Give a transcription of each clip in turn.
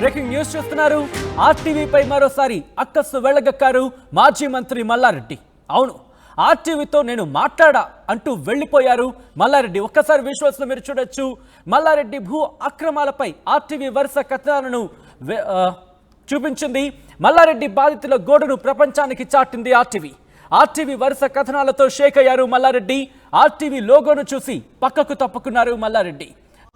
Breaking news చూస్తున్నారు. ఆర్టీవీపై మరోసారి అక్కస్సు వెళ్ళగక్కారు మాజీ మంత్రి మల్లారెడ్డి. అవును, ఆర్టీవీతో నేను మాట్లాడా అంటూ వెళ్ళిపోయారు మల్లారెడ్డి. ఒక్కసారి విజువల్స్ లో మీరు చూడొచ్చు. మల్లారెడ్డి భూ అక్రమాలపై ఆర్టీవీ వరుస కథనాలను చూపించింది. మల్లారెడ్డి బాధితుల గోడును ప్రపంచానికి చాటింది ఆర్టీవీ వరుస కథనాలతో షేక్ అయ్యారు మల్లారెడ్డి. ఆర్టీవీ లోగోను చూసి పక్కకు తప్పుకున్నారు మల్లారెడ్డి.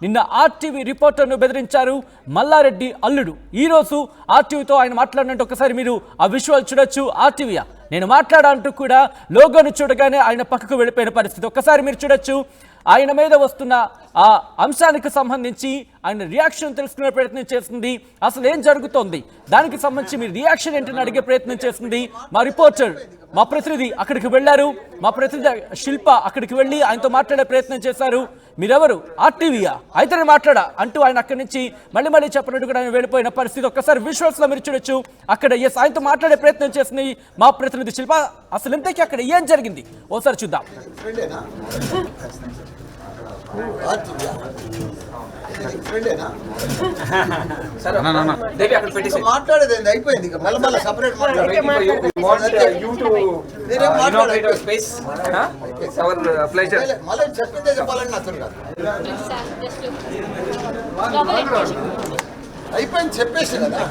నిన్న ఆర్టీవీ రిపోర్టర్ను బెదిరించారు మల్లారెడ్డి అల్లుడు. ఈ రోజు ఆర్టీవీతో ఆయన మాట్లాడినట్టు ఒకసారి మీరు ఆ విజువల్ చూడొచ్చు. ఆర్టీవీ నేను మాట్లాడా అంటూ కూడా లోగోను చూడగానే ఆయన పక్కకు వెళ్ళిపోయిన పరిస్థితి ఒకసారి మీరు చూడొచ్చు. ఆయన మీద వస్తున్న ఆ అంశానికి సంబంధించి ఆయన రియాక్షన్ తెలుసుకునే ప్రయత్నం చేస్తుంది. అసలు ఏం జరుగుతోంది దానికి సంబంధించి మీ రియాక్షన్ ఏంటని అడిగే ప్రయత్నం చేస్తుంది మా రిపోర్టర్, మా ప్రతినిధి అక్కడికి వెళ్ళారు. మా ప్రతినిధి శిల్ప అక్కడికి వెళ్ళి ఆయనతో మాట్లాడే ప్రయత్నం చేశారు. మీరెవరు? ఆర్టీవీయా? అయితే నేను మాట్లాడా అంటూ ఆయన అక్కడి నుంచి మళ్ళీ చెప్పినట్టు కూడా ఆయన వెళ్ళిపోయిన పరిస్థితి ఒక్కసారి విజువల్స్ లో మీరు చూడొచ్చు. అక్కడ ఆయనతో మాట్లాడే ప్రయత్నం చేస్తుంది మా ప్రతినిధి శిల్ప. అసలు ఇంతకీ అక్కడ ఏం జరిగింది ఓసారి చూద్దాం. మాట్లాడేది అయిపోయింది. మళ్ళీ సపరేట్ మళ్ళీ చెప్పిందే చెప్పాలని అసలు కాదు. అయిపోయింది చెప్పేసి కదా.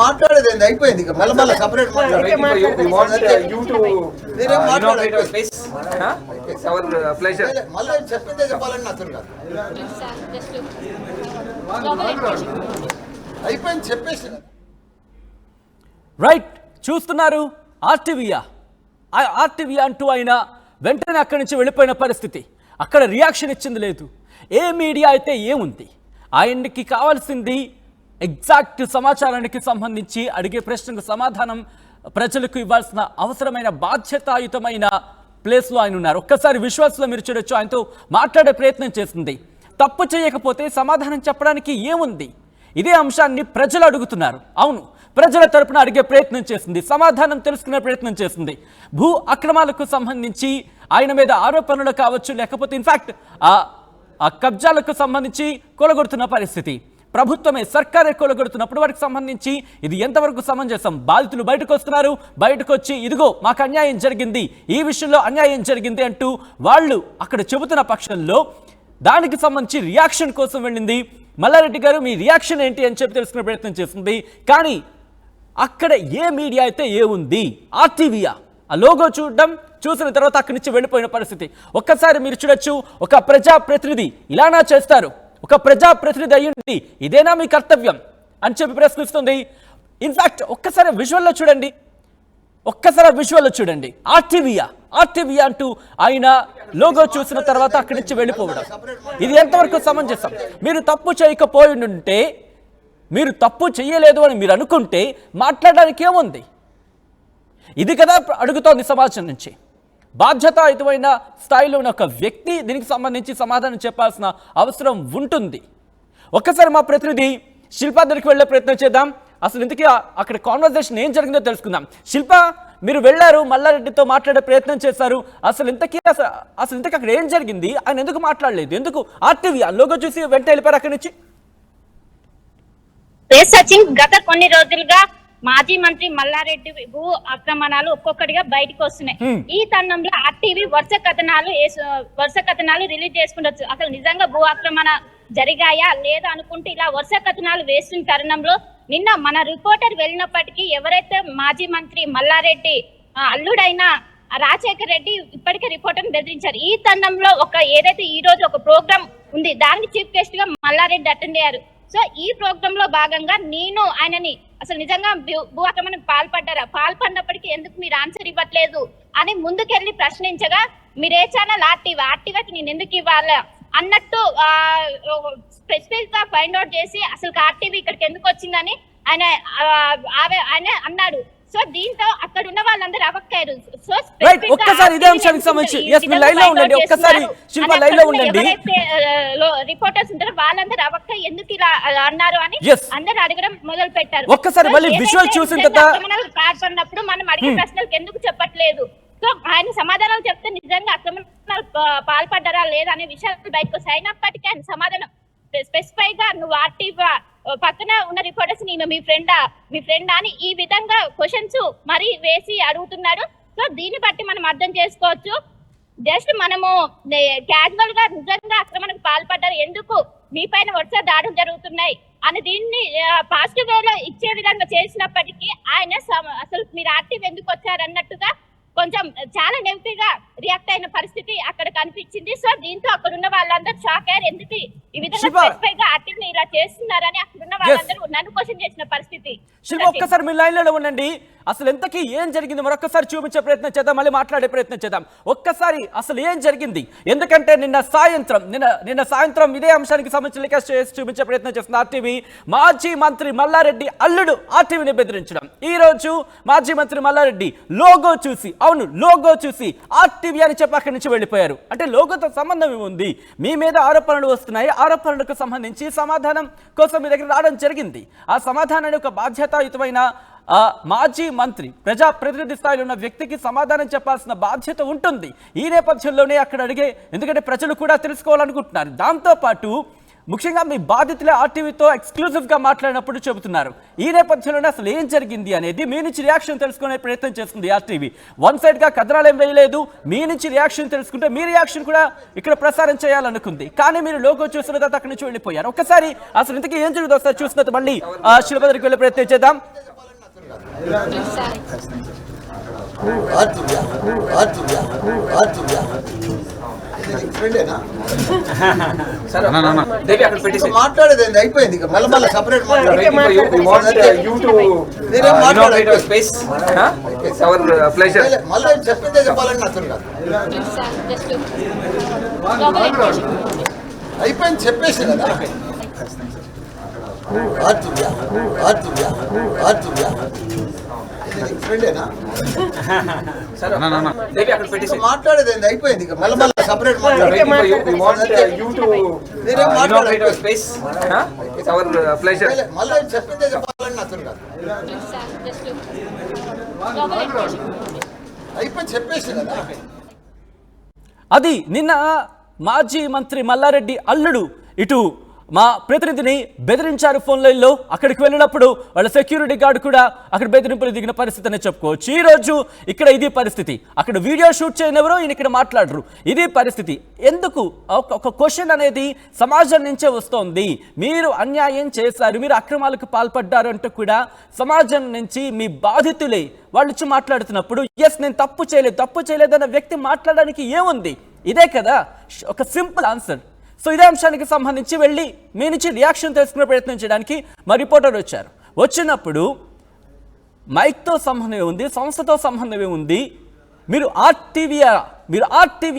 మాట్లాడేది అయిపోయింది. మళ్ళీ సపరేట్ మళ్ళీ చెప్పిందే చెప్పాలని అసలు కాదు. అయిపోయింది చెప్పేసి రైట్ చూస్తున్నారు. ఆర్టీవీ అంటూ ఆయన వెంటనే అక్కడి నుంచి వెళ్ళిపోయిన పరిస్థితి. అక్కడ రియాక్షన్ ఇచ్చింది లేదు. ఏ మీడియా అయితే ఏముంది, ఆయనకి కావాల్సింది ఎగ్జాక్ట్ సమాచారానికి సంబంధించి అడిగే ప్రశ్నకు సమాధానం ప్రజలకు ఇవ్వాల్సిన అవసరమైన బాధ్యతాయుతమైన ప్లేస్లో ఆయన ఉన్నారు. ఒక్కసారి విజువల్స్లో మీరు చూడొచ్చు. ఆయనతో మాట్లాడే ప్రయత్నం చేస్తుంది. తప్పు చేయకపోతే సమాధానం చెప్పడానికి ఏముంది? ఇదే అంశాన్ని ప్రజలు అడుగుతున్నారు. అవును, ప్రజల తరపున అడిగే ప్రయత్నం చేస్తుంది, సమాధానం తెలుసుకునే ప్రయత్నం చేస్తుంది. భూ అక్రమాలకు సంబంధించి ఆయన మీద ఆరోపణలు కావచ్చు, లేకపోతే ఇన్ఫాక్ట్ ఆ కబ్జాలకు సంబంధించి కొలగొడుతున్న పరిస్థితి, ప్రభుత్వమే సర్కారే కొలగొడుతున్నప్పుడు వారికి సంబంధించి ఇది ఎంతవరకు సమంజసం? బాధితులు బయటకు వస్తున్నారు. బయటకు వచ్చి ఇదిగో మాకు అన్యాయం జరిగింది, ఈ విషయంలో అన్యాయం జరిగింది అంటూ వాళ్ళు అక్కడ చెబుతున్న పక్షంలో దానికి సంబంధించి రియాక్షన్ కోసం వెళ్ళింది మల్లారెడ్డి గారు. మీ రియాక్షన్ ఏంటి అని చెప్పి తెలుసుకునే ప్రయత్నం చేస్తుంది. కానీ అక్కడ ఏ మీడియా అయితే ఏముంది? ఆర్టీవీయా? ఆ లోగో చూసిన తర్వాత అక్కడి నుంచి వెళ్ళిపోయిన పరిస్థితి ఒక్కసారి మీరు చూడొచ్చు. ఒక ప్రజాప్రతినిధి ఇలానా చేస్తారు? ఒక ప్రజాప్రతినిధి అయ్యుండి ఇదేనా మీ కర్తవ్యం అని చెప్పి ప్రశ్నిస్తుంది. ఇన్ఫాక్ట్ ఒక్కసారి విజువల్లో చూడండి. ఆర్టీవీ అంటూ ఆయన లోగో చూసిన తర్వాత అక్కడి నుంచి వెళ్ళిపోవడం, ఇది ఎంతవరకు సమంజసం? మీరు తప్పు చేయకపోయి ఉంటే, మీరు తప్పు చేయలేదు అని మీరు అనుకుంటే మాట్లాడడానికి ఏముంది? ఇది కదా అడుగుతోంది సమాజం నుంచి. బాధ్యతాయుతమైన స్థాయిలో ఉన్న ఒక వ్యక్తి దీనికి సంబంధించి సమాధానం చెప్పాల్సిన అవసరం ఉంటుంది. ఒక్కసారి మా ప్రతినిధి శిల్ప దగ్గరికి వెళ్ళే ప్రయత్నం చేద్దాం. అసలు ఇంతకీ అక్కడ కాన్వర్జేషన్ ఏం జరిగిందో తెలుసుకుందాం. శిల్ప, మీరు వెళ్ళారు, మల్లారెడ్డితో మాట్లాడే ప్రయత్నం చేశారు. అసలు ఇంతకీ అక్కడ ఏం జరిగింది? ఆయన ఎందుకు మాట్లాడలేదు? ఎందుకు ఆర్టీవీ లోగో చూసి వెంట వెళ్ళిపోయారు అక్కడి నుంచి? సచిన్, గత కొన్ని రోజులుగా మాజీ మంత్రి మల్లారెడ్డి భూ ఆక్రమణాలు ఒక్కొక్కటిగా బయటకు వస్తున్నాయి. ఈ తరుణంలో ఆర్టీవీ వరుస కథనాలు రిలీజ్ చేసుకుంటొచ్చు. అసలు నిజంగా భూ ఆక్రమణ జరిగాయా లేదా అనుకుంటే ఇలా వరుస కథనాలు వేస్తున్న తరుణంలో నిన్న మన రిపోర్టర్ వెళ్ళినప్పటికీ ఎవరైతే మాజీ మంత్రి మల్లారెడ్డి అల్లుడైన రాజశేఖర్ రెడ్డి ఇప్పటికే రిపోర్టర్ని బెదిరించారు. ఈ తరుణంలో ఏదైతే ఈ రోజు ఒక ప్రోగ్రామ్ ఉంది, దానికి చీఫ్ గెస్ట్ గా మల్లారెడ్డి అటెండ్ అయ్యారు. సో ఈ ప్రోగ్రామ్ లో భాగంగా నేను ఆయనని అసలు నిజంగా భూ ఆక్రమణకు పాల్పడినప్పటికీ ఎందుకు మీరు ఆన్సర్ ఇవ్వట్లేదు అని ముందుకెళ్ళి ప్రశ్నించగా, మీరే ఛానల్? ఆర్టీవీకి నేను ఎందుకు ఇవ్వాలా అన్నట్టు స్పెసిఫిక్ గా ఫైండ్ అవుట్ చేసి అసలు ఆర్టీవీ ఇక్కడికి ఎందుకు వచ్చిందని ఆయన అన్నాడు. సో దీంతో అక్కడ ఉన్న వాళ్ళందరూ అవక్కయ్యారు. సో ఒక్కసారి ఇదే అంశానికి సంబంధించి లైవ్ లో ఉండండి. ఒక్కసారి శిల్ప లైవ్ లో ఉండండి. రిపోర్టర్స్ ఉంటారు వాళ్ళందరూ అవక్క ఎందుకు ఇలా అన్నారు అని అందరూ అడగడం మొదలు పెట్టారు. ఒక్కసారి మళ్ళీ విజువల్ చూసిన తర్వాత పాల్పడినప్పుడు మనం అడిగే ప్రశ్నలకు ఎందుకు చెప్పట్లేదు, సో ఆయన సమాధానాలు చెప్తే నిజంగా ఆక్రమణ పాల్పడ్డారా లేదా అనే విషయాలు బయటకు వస్తాయి. అయినప్పటికీ ఆయన సమాధానం స్పెసిఫై గా నువ్వు ఆర్టీవీ పక్కన ఉన్న రిపోర్టర్స్ మీ ఫ్రెండా అని ఈ విధంగా క్వశ్చన్స్ మరి వేసి అడుగుతున్నాడు. సో దీన్ని బట్టి మనం అర్థం చేసుకోవచ్చు. జస్ట్ మనము క్యాజువల్ గా నిజంగా ఆక్రమణకు పాల్పడ్డారు, ఎందుకు మీ పైన వరుస దాడులు జరుగుతున్నాయి అని దీన్ని పాజిటివ్ వేలో ఇచ్చే విధంగా చేసినప్పటికీ ఆయన అసలు మీరు ఆర్టీవీ ఎందుకు వచ్చారు అన్నట్టుగా కొంచెం చాలా నెగిటివ్ గా రియాక్ట్ అయిన పరిస్థితి అక్కడ కనిపించింది. సో దీంతో అక్కడ ఉన్న వాళ్ళందరూ షాక్ అయ్యారు, ఎందుకు ఈ విధంగా స్పెసిఫై గా ఆర్టీవీ ఇలా చేస్తున్నారని అక్కడ ఉన్న వాళ్ళందరూ నన్ను క్వశ్చన్ చేసిన పరిస్థితి. శిల్ప ఒక్కసారి మీ లైన్ లో ఉండండి. అసలు ఎంతకీ ఏం జరిగింది మరొకసారి చూపించే ప్రయత్నం చేద్దాం, మళ్ళీ మాట్లాడే ప్రయత్నం చేద్దాం. ఒక్కసారి అసలు ఏం జరిగింది, ఎందుకంటే నిన్న సాయంత్రం ఇదే అంశానికి సంబంధించి టెలికాస్ట్ చేసి చూపించే ప్రయత్నం చేస్తుంది ఆర్టీవీ. మాజీ మంత్రి మల్లారెడ్డి అల్లుడు ఆర్టీవీని బెదిరించడం. ఈ రోజు మాజీ మంత్రి మల్లారెడ్డి లోగో చూసి ఆర్టీవీ అని చెప్పి అక్కడి నుంచి వెళ్ళిపోయారు. అంటే లోగోతో సంబంధం ఏముంది, మీ మీద ఆరోపణలు వస్తున్నాయి, ఆరోపణలకు సంబంధించి సమాధానం కోసం మీ దగ్గర రావడం జరిగింది. ఆ సమాధానాన్ని ఒక బాధ్యతాయుతమైన మాజీ మంత్రి ప్రజాప్రతినిధి స్థాయిలో ఉన్న వ్యక్తికి సమాధానం చెప్పాల్సిన బాధ్యత ఉంటుంది. ఈ నేపథ్యంలోనే అక్కడ అడిగే, ఎందుకంటే ప్రజలు కూడా తెలుసుకోవాలనుకుంటున్నారు. దాంతోపాటు ముఖ్యంగా మీ బాధితులే ఆర్టీవీతో ఎక్స్క్లూజివ్గా మాట్లాడినప్పుడు చెబుతున్నారు. ఈ నేపథ్యంలోనే అసలు ఏం జరిగింది అనేది మీ నుంచి రియాక్షన్ తెలుసుకునే ప్రయత్నం చేస్తుంది ఆర్టీవీ. వన్ సైడ్గా కథనాలు ఏం వేయలేదు, మీ నుంచి రియాక్షన్ తెలుసుకుంటే మీ రియాక్షన్ కూడా ఇక్కడ ప్రసారం చేయాలనుకుంది. కానీ మీరు లోగో చూసిన తర్వాత అక్కడి నుంచి వెళ్ళిపోయారు. ఒకసారి అసలు ఇంతకీ ఏం జరుగుతుందో ఒకసారి చూసిన తర్వాత మళ్ళీ శిల్ప దగ్గరికి వెళ్ళే ప్రయత్నం చేద్దాం. మాట్లాడేది అయిపోయింది, మళ్ళీ సపరేట్ మళ్ళీ చెప్పిందే చెప్పాలని అతను కాదు, అయిపోయింది చెప్పేసి కదా. మాట్లాడేది అయిపోయింది, మళ్ళీ సపరేట్ మళ్ళీ చెప్పిందే చెప్పాలని అతను కాదు, అయిపోయింది చెప్పేసి కదా. అది నిన్న మాజీ మంత్రి మల్లారెడ్డి అల్లుడు ఇటు మా ప్రతినిధిని బెదిరించారు ఫోన్ లైన్లో. అక్కడికి వెళ్ళినప్పుడు వాళ్ళ సెక్యూరిటీ గార్డు కూడా అక్కడ బెదిరింపులు దిగిన పరిస్థితి అనే చెప్పుకోవచ్చు. ఈ రోజు ఇక్కడ ఇది పరిస్థితి, అక్కడ వీడియో షూట్ చేయనివరు, ఈయన ఇక్కడ మాట్లాడరు, ఇది పరిస్థితి. ఎందుకు ఒక క్వశ్చన్ అనేది సమాజం నుంచే వస్తోంది. మీరు అన్యాయం చేశారు, మీరు అక్రమాలకు పాల్పడ్డారు అంటూ కూడా సమాజం నుంచి మీ బాధితులే వాళ్ళు వచ్చి మాట్లాడుతున్నప్పుడు ఎస్ నేను తప్పు చేయలేదన్న వ్యక్తి మాట్లాడడానికి ఏముంది? ఇదే కదా ఒక సింపుల్ ఆన్సర్. సో ఇదే అంశానికి సంబంధించి వెళ్ళి మీ నుంచి రియాక్షన్ తెలుసుకునే ప్రయత్నం చేయడానికి మా రిపోర్టర్ వచ్చారు. వచ్చినప్పుడు మైక్తో సంబంధం ఉంది, సంస్థతో సంబంధం ఏముంది, మీరు ఆర్టీవీ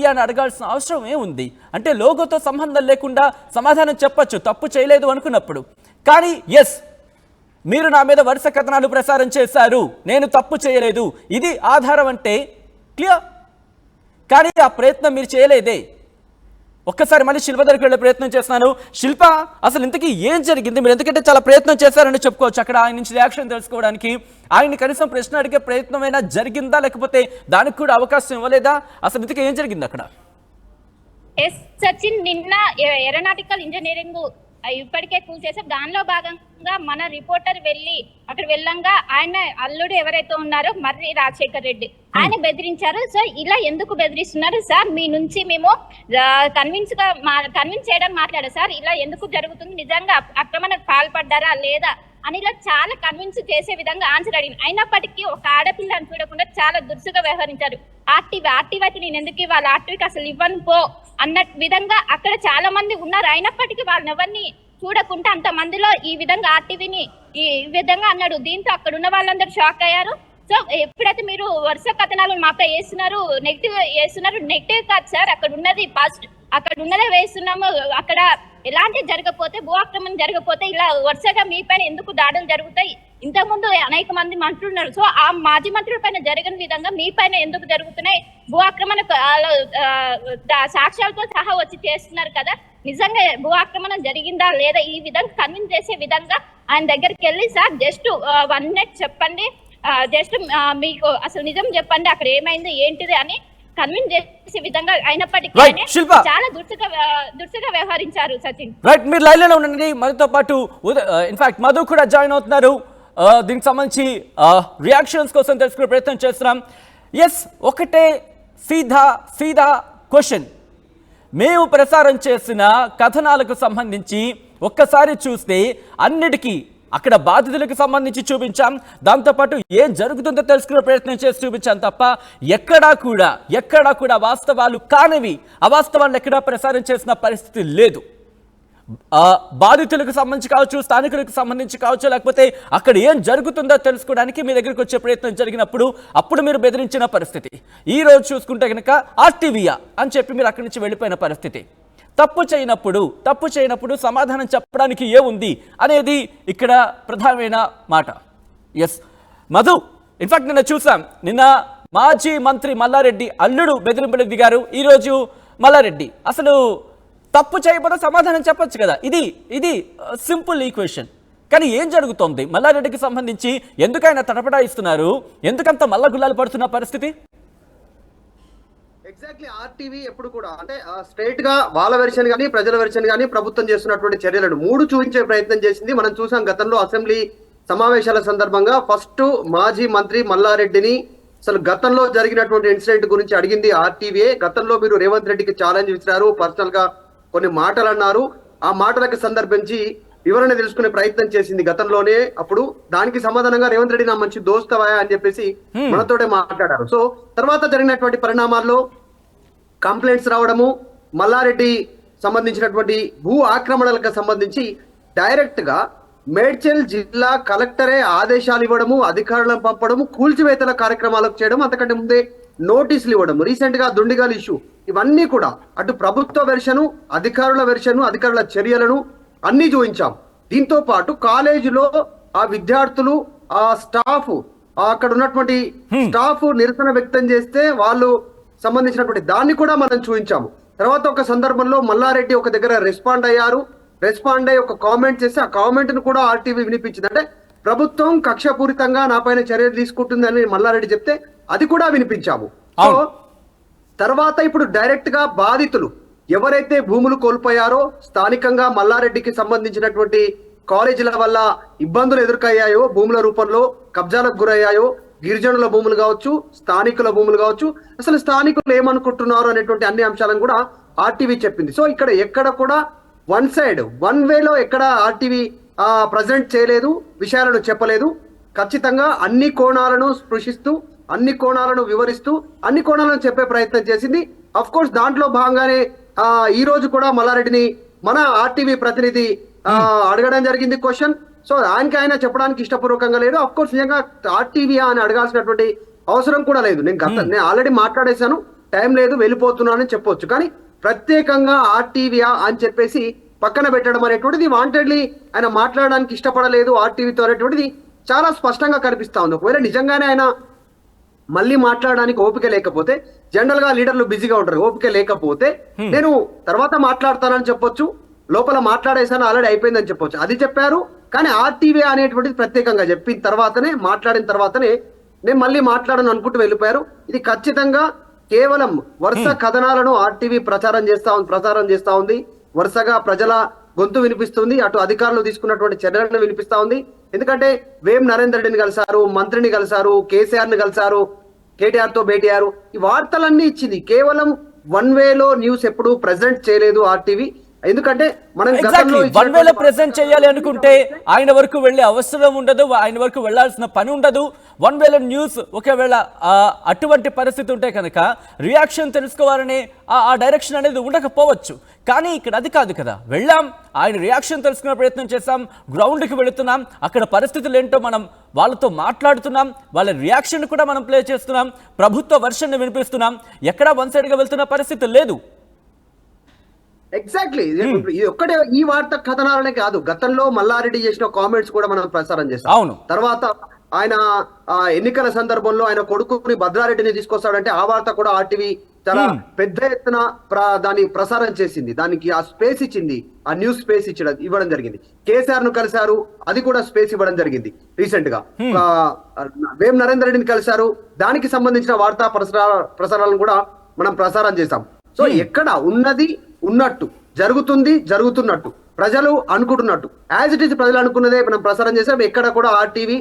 అని అడగాల్సిన అవసరం ఏముంది? అంటే లోగోతో సంబంధం లేకుండా సమాధానం చెప్పచ్చు తప్పు చేయలేదు అనుకున్నప్పుడు. కానీ ఎస్ మీరు నా మీద వరుస కథనాలు ప్రసారం చేశారు, నేను తప్పు చేయలేదు, ఇది ఆధారం అంటే క్లియర్. కానీ ఆ ప్రయత్నం మీరు చేయలేదే. ఒక్కసారి మళ్ళీ శిల్ప దగ్గరికి వెళ్ళే ప్రయత్నం చేస్తున్నాను. శిల్ప, అసలు ఇంతకీ ఏం జరిగింది? మీరు ఎందుకంటే చాలా ప్రయత్నం చేశారని చెప్పుకోవచ్చు అక్కడ ఆయన నుంచి రియాక్షన్ తెలుసుకోవడానికి. ఆయన్ని కనీసం ప్రశ్న అడిగే ప్రయత్నమైనా జరిగిందా, లేకపోతే దానికి కూడా అవకాశం ఇవ్వలేదా? అసలు ఇంతకీ ఏం జరిగింది అక్కడ? సచిన్, నిన్న ఏరోనాటికల్ ఇంజనీరింగ్ ఇప్పటికే కూల్ చేశారు. దానిలో భాగంగా మన రిపోర్టర్ అక్కడ వెళ్ళంగా ఆయన అల్లుడు ఎవరైతే ఉన్నారో మర్రి రాజశేఖర్ రెడ్డి ఆయన బెదిరించారు. సో ఇలా ఎందుకు బెదిరిస్తున్నారు సార్, మీ నుంచి మేము కన్విన్స్ చేయడానికి మాట్లాడారు సార్, ఇలా ఎందుకు జరుగుతుంది, నిజంగా ఆక్రమణకు పాల్పడ్డారా లేదా అని ఇలా చాలా కన్విన్స్ చేసే విధంగా ఆన్సర్ అడిగింది. అయినప్పటికీ ఒక ఆడపిల్లని చూడకుండా చాలా దురుసుగా వ్యవహరించారు. ఆర్టీవీ అయితే నేను ఎందుకు ఇవ్వాలి, ఆర్టీవీకి అసలు ఇవ్వను పో అన్న విధంగా అక్కడ చాలా మంది ఉన్నారు. అయినప్పటికీ వాళ్ళని ఎవరిని చూడకుండా అంత మందిలో ఈ విధంగా ఆర్టీవీని ఈ విధంగా అన్నాడు. దీంతో అక్కడ ఉన్న వాళ్ళందరూ షాక్ అయ్యారు. సో ఎప్పుడైతే మీరు వరుస కథనాలు మాపై నెగిటివ్ కాదు సార్, అక్కడ ఉన్నది పాజిటివ్, అక్కడ ఉన్నదే వేస్తున్నాము. అక్కడ ఎలాంటి జరగకపోతే, భూ ఆక్రమణ జరగకపోతే ఇలా వరుసగా మీ పైన ఎందుకు దాడులు జరుగుతాయి? ఇంతకుముందు అనేక మంది మంత్రులు ఉన్నారు. సో ఆ మాజీ మంత్రుల పైన జరగని విధంగా మీ పైన ఎందుకు జరుగుతున్నాయి? భూ ఆక్రమణ సాక్ష్యాలతో సహా వచ్చి చేస్తున్నారు కదా, నిజంగా భూ ఆక్రమణ జరిగిందా లేదా ఈ విధంగా కన్విన్స్ చేసే విధంగా ఆయన దగ్గరికి వెళ్ళి సార్ జస్ట్ 1 మినిట్ చెప్పండి, జస్ట్ మీకు అసలు నిజం చెప్పండి అక్కడ ఏమైంది ఏంటిది అని కన్విన్స్ చేసే విధంగా అయినప్పటికీ Right, శిల్ప. చాలా దురుసుగా వ్యవహరించారు సచిన్. రైట్, మీరు లైన్లోనే ఉండండి. మధుతో పాటు ఇన్ఫాక్ట్ మధు కూడా జాయిన్ అవుతున్నారు. దీనికి సంబంధించి రియాక్షన్స్ కోసం తెలుసుకునే ప్రయత్నం చేస్తున్నాం. ఎస్, ఒకటే సీదా క్వశ్చన్. మేము ప్రసారం చేసిన కథనాలకు సంబంధించి ఒక్కసారి చూస్తే అన్నిటికీ అక్కడ బాధితులకు సంబంధించి చూపించాం, దాంతోపాటు ఏం జరుగుతుందో తెలుసుకునే ప్రయత్నం చేసి చూపించాం తప్ప ఎక్కడా కూడా వాస్తవాలు కానివి, అవాస్తవాలను ఎక్కడా ప్రసారం చేసిన పరిస్థితి లేదు. బాధితులకు సంబంధించి కావచ్చు, స్థానికులకు సంబంధించి కావచ్చు, లేకపోతే అక్కడ ఏం జరుగుతుందో తెలుసుకోవడానికి మీ దగ్గరికి వచ్చే ప్రయత్నం జరిగినప్పుడు అప్పుడు మీరు బెదిరించిన పరిస్థితి. ఈ రోజు చూసుకుంటే కనుక ఆర్టీవీయా అని చెప్పి మీరు అక్కడి నుంచి వెళ్ళిపోయిన పరిస్థితి. తప్పు చేయనప్పుడు సమాధానం చెప్పడానికి ఏముంది అనేది ఇక్కడ ప్రధానమైన మాట. ఎస్ మధు, ఇన్ఫాక్ట్ నిన్న చూసాం, నిన్న మాజీ మంత్రి మల్లారెడ్డి అల్లుడు బెదిరింపులకు దిగారు. ఈరోజు మల్లారెడ్డి అసలు తప్పు చేయకపోతే సమాధానం చెప్పొచ్చు కదా. ఇది సింపుల్ ఈక్వేషన్. కానీ ఏం జరుగుతోంది మల్లారెడ్డికి సంబంధించి? ఎందుకైనా తటపటాయిస్తున్నారు? ఎందుకంత మల్ల గుల్లాలు పడుతున్న పరిస్థితి? ఎగ్జాక్ట్లీ, ఆర్టీవీ ఎప్పుడు కూడా అంటే స్ట్రైట్ గా వాళ్ళ వెర్షన్ కానీ ప్రజల వెర్షన్ కానీ ప్రభుత్వం చేస్తున్నటువంటి చర్యలను మూడు చూపించే ప్రయత్నం చేసింది. మనం చూసాం గతంలో అసెంబ్లీ సమావేశాల సందర్భంగా ఫస్ట్ మాజీ మంత్రి మల్లారెడ్డిని అసలు గతంలో జరిగినటువంటి ఇన్సిడెంట్ గురించి అడిగింది ఆర్టీవీఏ. గతంలో మీరు రేవంత్ రెడ్డికి ఛాలెంజ్ ఇచ్చారు, పర్సనల్ గా కొన్ని మాటలు అన్నారు. ఆ మాటలకు సందర్భించి వివరణ తెలుసుకునే ప్రయత్నం చేసింది గతంలోనే. అప్పుడు దానికి సమాధానంగా రేవంత్ రెడ్డి నా మంచి దోస్తవా అని చెప్పేసి మనతోటే మాట్లాడారు. సో తర్వాత జరిగినటువంటి పరిణామాల్లో కంప్లైంట్స్ రావడము, మల్లారెడ్డి సంబంధించినటువంటి భూ ఆక్రమణలకు సంబంధించి డైరెక్ట్ గా మేడ్చల్ జిల్లా కలెక్టరే ఆదేశాలు ఇవ్వడము, అధికారులను పంపడము, కూల్చివేతల కార్యక్రమాలకు చేయడం, అంతకంటే ముందే నోటీసులు ఇవ్వడం, రీసెంట్ గా దుండిగాల్ ఇష్యూ, ఇవన్నీ కూడా అటు ప్రభుత్వ వెర్షను, అధికారుల వెర్షను, అధికారుల చర్యలను అన్ని చూపించాం. దీంతో పాటు కాలేజీలో ఆ విద్యార్థులు, ఆ స్టాఫ్, అక్కడ ఉన్నటువంటి స్టాఫ్ నిరసన వ్యక్తం చేస్తే వాళ్ళు సంబంధించినటువంటి దాన్ని కూడా మనం చూపించాము. తర్వాత ఒక సందర్భంలో మల్లారెడ్డి ఒక దగ్గర రెస్పాండ్ అయ్యి ఒక కామెంట్ చేసి ఆ కామెంట్ ను కూడా ఆర్టీవీ వినిపించింది. అంటే ప్రభుత్వం కక్షపూరితంగా నా పైన చర్యలు తీసుకుంటుందని మల్లారెడ్డి చెప్తే అది కూడా వినిపించాము. సో తర్వాత ఇప్పుడు డైరెక్ట్ గా బాధితులు ఎవరైతే భూములు కోల్పోయారో, స్థానికంగా మల్లారెడ్డికి సంబంధించినటువంటి కాలేజీల వల్ల ఇబ్బందులు ఎదుర్కొయ్యాయో, భూముల రూపంలో కబ్జాలకు గురయ్యాయో, గిరిజనుల భూములు కావచ్చు, స్థానికుల భూములు కావచ్చు, అసలు స్థానికులు ఏమనుకుంటున్నారు అనేటువంటి అన్ని అంశాలను కూడా ఆర్టీవీ చెప్పింది. సో ఇక్కడ ఎక్కడ కూడా వన్ వేలో ఎక్కడ ఆర్టీవీ ప్రజెంట్ చేయలేదు, విషయాలను చెప్పలేదు. ఖచ్చితంగా అన్ని కోణాలను స్పృశిస్తూ, అన్ని కోణాలను వివరిస్తూ, అన్ని కోణాలను చెప్పే ప్రయత్నం చేసింది. అఫ్ కోర్స్ దాంట్లో భాగంగానే ఈ రోజు కూడా మల్లారెడ్డిని మన ఆర్టీవీ ప్రతినిధి అడగడం జరిగింది క్వశ్చన్. సో ఆయన చెప్పడానికి ఇష్టపూర్వకంగా లేదు. అఫ్ కోర్స్ నిజంగా ఆర్టీవీ అని అడగాల్సినటువంటి అవసరం కూడా లేదు. నేను ఆల్రెడీ మాట్లాడేశాను, టైం లేదు, వెళ్ళిపోతున్నాను అని చెప్పొచ్చు. కానీ ప్రత్యేకంగా ఆర్టీవీ అని చెప్పేసి పక్కన పెట్టడం అనేటువంటిది వాంటెడ్లీ ఆయన మాట్లాడడానికి ఇష్టపడలేదు ఆర్టీవీతో అనేటువంటిది చాలా స్పష్టంగా కనిపిస్తా ఉంది. ఒకవేళ నిజంగానే ఆయన మళ్ళీ మాట్లాడడానికి ఓపిక లేకపోతే, జనరల్ గా లీడర్లు బిజీగా ఉంటారు, ఓపిక లేకపోతే నేను తర్వాత మాట్లాడతానని చెప్పొచ్చు, లోపల మాట్లాడేసాను ఆల్రెడీ అయిపోయిందని చెప్పొచ్చు, అది చెప్పారు. కానీ ఆర్టీవీ అనేటువంటిది ప్రత్యేకంగా చెప్పిన తర్వాతనే, మాట్లాడిన తర్వాతనే నేను మళ్ళీ మాట్లాడను అనుకుంటూ వెళ్ళిపోయారు. ఇది ఖచ్చితంగా కేవలం వరుస కథనాలను ఆర్టీవీ ప్రచారం చేస్తా ఉంది. వరుసగా ప్రజల గొంతు వినిపిస్తుంది, అటు అధికారులు తీసుకున్నటువంటి చర్యలను వినిపిస్తా ఉంది. ఎందుకంటే వేం నరేందర్ రెడ్డిని కలిసారు, మంత్రిని కలిసారు, కేసీఆర్ ని కలిసారు, కేటీఆర్ తో భేటీ అయ్యారు. ఈ వార్తలన్నీ ఇచ్చింది. కేవలం వన్ వేలో న్యూస్ ఎప్పుడు ప్రెజెంట్ చేయలేదు ఆర్టీవీ. ఎందుకంటే మనం వన్ వేలో ప్రెజెంట్ చేయాలి అనుకుంటే ఆయన వరకు వెళ్లే అవసరం ఉండదు, ఆయన వరకు వెళ్లాల్సిన పని ఉండదు. వన్ వేలో న్యూస్ ఒకవేళ అటువంటి పరిస్థితి ఉంటే కనుక రియాక్షన్ తెలుసుకోవాలనే ఆ డైరెక్షన్ అనేది ఉండకపోవచ్చు. కానీ ఇక్కడ అది కాదు కదా. వెళ్ళాం, ఆయన రియాక్షన్ తెలుసుకునే ప్రయత్నం చేశాం, గ్రౌండ్కి వెళుతున్నాం, అక్కడ పరిస్థితులు ఏంటో మనం వాళ్ళతో మాట్లాడుతున్నాం, వాళ్ళ రియాక్షన్ కూడా మనం ప్లే చేస్తున్నాం, ప్రభుత్వ వర్షన్ వినిపిస్తున్నాం. ఎక్కడా వన్ సైడ్గా వెళ్తున్న పరిస్థితి లేదు. ఎగ్జాక్ట్లీ, ఇది ఒక్కటే ఈ వార్త కథనాలనే కాదు, గతంలో మల్లారెడ్డి చేసిన కామెంట్స్ కూడా మనం ప్రసారం చేస్తాం. అవును, తర్వాత ఆయన ఎన్నికల సందర్భంలో ఆయన కొడుకుని భద్రారెడ్డిని తీసుకొస్తాడంటే ఆ వార్త కూడా ఆర్టీవీ చాలా పెద్ద ఎత్తున దాన్ని ప్రసారం చేసింది, దానికి ఆ స్పేస్ ఇచ్చింది, ఆ న్యూస్ స్పేస్ ఇవ్వడం జరిగింది. కేసీఆర్ ను కలిశారు, అది కూడా స్పేస్ ఇవ్వడం జరిగింది. రీసెంట్ గా వేం నరేందర్ రెడ్డిని కలిశారు, దానికి సంబంధించిన వార్తా ప్రసారాలను కూడా మనం ప్రసారం చేశాం. సో ఎక్కడ ఉన్నది ఉన్నట్టు, జరుగుతున్నట్టు, ప్రజలు అనుకుంటున్నట్టు, యాజ్ ఇట్ ఈస్ ప్రజలు అనుకున్నదే మనం ప్రసారం చేసాం. ఎక్కడ కూడా RTV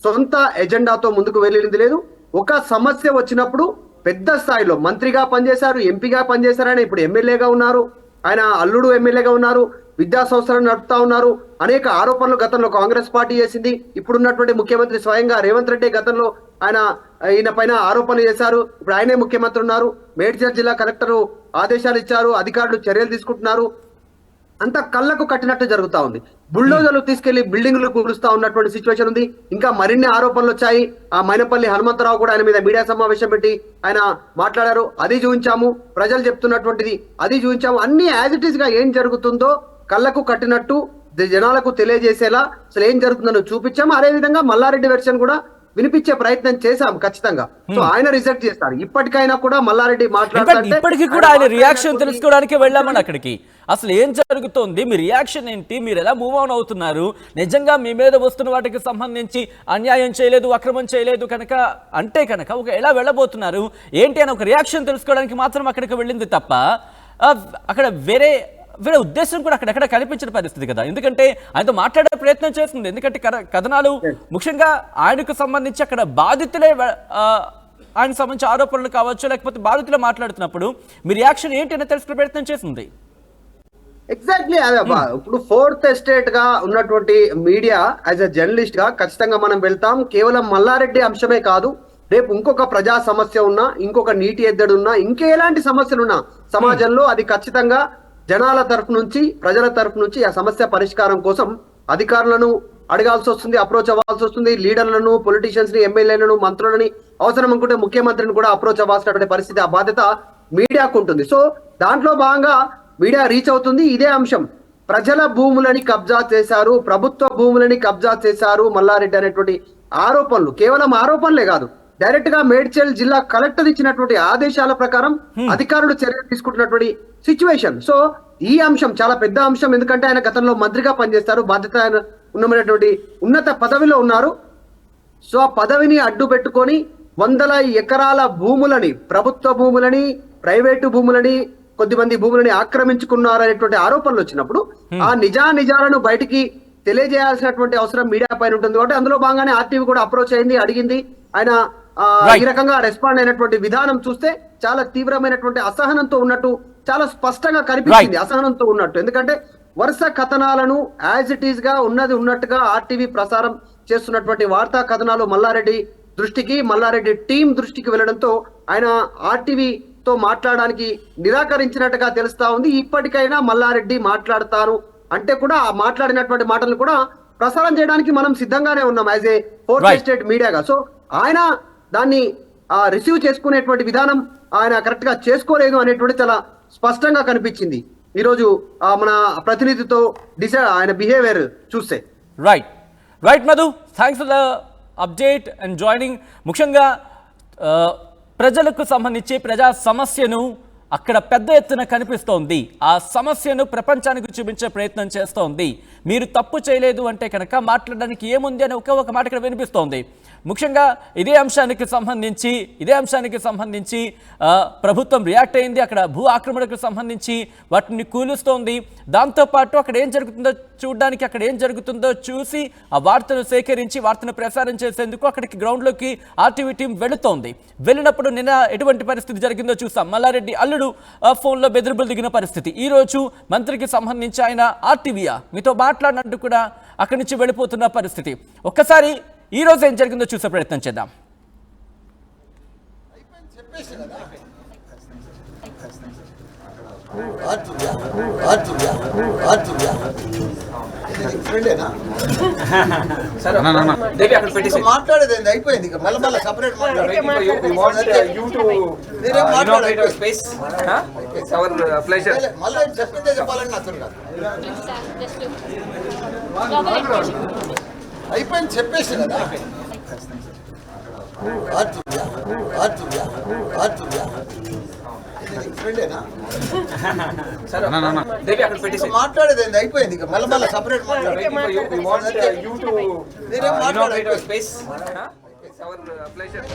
సొంత ఎజెండాతో ముందుకు వెళ్ళింది లేదు. ఒక సమస్య వచ్చినప్పుడు పెద్ద స్థాయిలో మంత్రిగా పనిచేశారు, ఎంపీగా పనిచేశారు, ఆయన ఇప్పుడు ఎమ్మెల్యేగా ఉన్నారు, ఆయన అల్లుడు ఎమ్మెల్యేగా ఉన్నారు, విద్యా సంస్థలను నడుపుతా ఉన్నారు. అనేక ఆరోపణలు గతంలో కాంగ్రెస్ పార్టీ చేసింది. ఇప్పుడున్నటువంటి ముఖ్యమంత్రి స్వయంగా రేవంత్ రెడ్డి గతంలో ఈయన పైన ఆరోపణలు చేశారు. ఇప్పుడు ఆయనే ముఖ్యమంత్రి ఉన్నారు. మేడ్చల్ జిల్లా కలెక్టర్ ఆదేశాలు ఇచ్చారు, అధికారులు చర్యలు తీసుకుంటున్నారు. అంత కళ్ళకు కట్టినట్టు జరుగుతా ఉంది. బుల్డోజర్లు తీసుకెళ్లి బిల్డింగ్లు కూలుస్తా ఉన్నటువంటి సిచ్యువేషన్ ఉంది. ఇంకా మరిన్ని ఆరోపణలు వచ్చాయి. ఆ మైనపల్లి హనుమంతరావు కూడా ఆయన మీద మీడియా సమావేశం పెట్టి ఆయన మాట్లాడారు, అది చూపించాము. ప్రజలు చెప్తున్నటువంటిది అది చూపించాము. అన్ని యాజ్ ఇట్ ఈస్ గా ఏం జరుగుతుందో కళ్ళకు కట్టినట్టు జనాలకు తెలియజేసేలా అసలు ఏం జరుగుతుందో చూపించాము. అదే విధంగా మల్లారెడ్డి వెర్షన్ కూడా వినిపించే ప్రయత్నం చేశాం ఖచ్చితంగా. సో ఆయన రిజెక్ట్ చేస్తారు. ఇప్పటికైనా కూడా మల్లారెడ్డి మాట్లాడుతుంటే ఇప్పటికీ కూడా ఆయన రియాక్షన్ తెలుసుకోవడానికి వెళ్ళామని అక్కడికి. అసలు ఏం జరుగుతోంది, మీ రియాక్షన్ ఏంటి, మీరు ఎలా మూవ్ ఆన్ అవుతున్నారు, నిజంగా మీ మీద వస్తున్న వాటికి సంబంధించి అన్యాయం చేయలేదు, అక్రమం చేయలేదు కనుక ఒక ఎలా వెళ్ళబోతున్నారు ఏంటి అని ఒక రియాక్షన్ తెలుసుకోవడానికి మాత్రం అక్కడికి వెళ్ళింది తప్ప అక్కడ వేరే ఉద్దేశం కూడా అక్కడెక్కడ కనిపించిన పరిస్థితి కదా. ఎందుకంటే ఆయనతో మాట్లాడే ప్రయత్నం చేస్తుంది. ఎందుకంటే కథనాలు ముఖ్యంగా ఆయనకు సంబంధించి అక్కడ బాధితులే ఆయన సంబంధించి ఆరోపణలు కావచ్చు, లేకపోతే బాధితులే మాట్లాడుతున్నప్పుడు మీ రియాక్షన్ ఏంటి అని తెలుసుకునే ప్రయత్నం చేస్తుంది. ఎగ్జాక్ట్లీ అదే. ఇప్పుడు ఫోర్త్ ఎస్టేట్ గా ఉన్నటువంటి మీడియా యాజ్ ఎ జర్నలిస్ట్ గా ఖచ్చితంగా మనం వెళ్తాం. కేవలం మల్లారెడ్డి అంశమే కాదు, రేపు ఇంకొక ప్రజా సమస్య ఉన్నా, ఇంకొక నీటి ఎద్దడి ఉన్నా, ఇంకెలాంటి సమస్యలున్నా సమాజంలో అది ఖచ్చితంగా జనాల తరఫు నుంచి, ప్రజల తరఫు నుంచి ఆ సమస్య పరిష్కారం కోసం అధికారులను అడగాల్సి వస్తుంది, అప్రోచ్ అవ్వాల్సి వస్తుంది. లీడర్లను, పొలిటీషియన్స్ ని, ఎమ్మెల్యేలను, మంత్రులని, అవసరం అనుకుంటే ముఖ్యమంత్రిని కూడా అప్రోచ్ అవ్వాల్సినటువంటి పరిస్థితి, ఆ బాధ్యత మీడియాకు ఉంటుంది. సో దాంట్లో భాగంగా మీడియా రీచ్ అవుతుంది. ఇదే అంశం, ప్రజల భూములని కబ్జా చేశారు, ప్రభుత్వ భూములని కబ్జా చేశారు మల్లారెడ్డి అనేటువంటి ఆరోపణలు కేవలం ఆరోపణలే కాదు, డైరెక్ట్ గా మేడ్చల్ జిల్లా కలెక్టర్ ఇచ్చినటువంటి ఆదేశాల ప్రకారం అధికారులు చర్యలు తీసుకుంటున్నటువంటి సిచ్యువేషన్. సో ఈ అంశం చాలా పెద్ద అంశం. ఎందుకంటే ఆయన గతంలో మంత్రిగా పనిచేస్తారు, బాధ్యత ఉన్నటువంటి ఉన్నత పదవిలో ఉన్నారు. సో ఆ పదవిని అడ్డు పెట్టుకొని వందల ఎకరాల భూములని, ప్రభుత్వ భూములని, ప్రైవేటు భూములని, కొద్దిమంది భూములని ఆక్రమించుకున్నారనేటువంటి ఆరోపణలు వచ్చినప్పుడు ఆ నిజాలను బయటికి తెలియజేయాల్సినటువంటి అవసరం మీడియా పైన ఉంటుంది. కాబట్టి అందులో భాగంగానే RTV కూడా అప్రోచ్ అయింది, అడిగింది. ఆయన ఈ రకంగా రెస్పాండ్ అయినటువంటి విధానం చూస్తే చాలా తీవ్రమైనటువంటి అసహనంతో ఉన్నట్టు చాలా స్పష్టంగా కనిపించింది, అసహనంతో ఉన్నట్టు. ఎందుకంటే వరుస కథనాలను యాజ్ ఇట్ ఈస్ గా ఉన్నట్టుగా RTV ప్రసారం చేస్తున్నటువంటి వార్తా కథనాలు మల్లారెడ్డి దృష్టికి, మల్లారెడ్డి టీం దృష్టికి వెళ్లడంతో ఆయన RTV తో మాట్లాడడానికి నిరాకరించినట్టుగా తెలుస్తా ఉంది. ఇప్పటికైనా మల్లారెడ్డి మాట్లాడతారు అంటే కూడా ఆ మాట్లాడినటువంటి మాటలు కూడా ప్రసారం చేయడానికి మనం సిద్ధంగానే ఉన్నాం యాజ్ ఏ ఫోర్త్ ఎస్టేట్ మీడియాగా. సో ఆయన దాన్ని రిసీవ్ చేసుకునేటువంటి విధానం ఆయన కరెక్ట్ గా చేసుకోలేదు అనేటువంటి చాలా స్పష్టంగా కనిపించింది ఈరోజు మన ప్రతినిధితో ఆయన బిహేవియర్ చూస్తే. Right Madhu, thanks for the update and joining. ముఖ్యంగా ప్రజలకు సంబంధించి ప్రజా సమస్యను అక్కడ పెద్ద ఎత్తున కనిపిస్తోంది, ఆ సమస్యను ప్రపంచానికి చూపించే ప్రయత్నం చేస్తోంది. మీరు తప్పు చేయలేదు అంటే కనుక మాట్లాడడానికి ఏముంది అని ఒక మాట ఇక్కడ వినిపిస్తోంది. ముఖ్యంగా ఇదే అంశానికి సంబంధించి ప్రభుత్వం రియాక్ట్ అయింది. అక్కడ భూ ఆక్రమణకు సంబంధించి వాటిని కూలుస్తోంది. దాంతోపాటు అక్కడ ఏం జరుగుతుందో చూడడానికి, అక్కడ ఏం జరుగుతుందో చూసి ఆ వార్తను సేకరించి వార్తను ప్రసారం చేసేందుకు అక్కడికి గ్రౌండ్లోకి RTV టీం వెళుతోంది. వెళ్ళినప్పుడు నిన్న ఎటువంటి పరిస్థితి జరిగిందో చూసాం. మల్లారెడ్డి అల్లుడు ఫోన్లో బెదిరింపులు దిగిన పరిస్థితి. ఈ రోజు మంత్రికి సంబంధించి ఆయన RTVయా మీతో మాట్లాడినట్టు కూడా అక్కడి నుంచి వెళ్ళిపోతున్న పరిస్థితి. ఒక్కసారి ఈ రోజు ఏం జరిగిందో చూసే ప్రయత్నం చేద్దాం. మాట్లాడేది అయిపోయింది, మళ్ళీ సపరేట్ మళ్ళీ చెప్పిందే చెప్పాలని నాకు కాదు. అయిపోయింది, చెప్పేసి కదా. ఫ్రెండేనా దేవి అక్కడ పెట్టేసి మాట్లాడేది ఏంది? అయిపోయింది ఇక మళ్ళీ separate we want you to నేనేం inaugurate మాట్లాడలేదు. our space. It's our pleasure.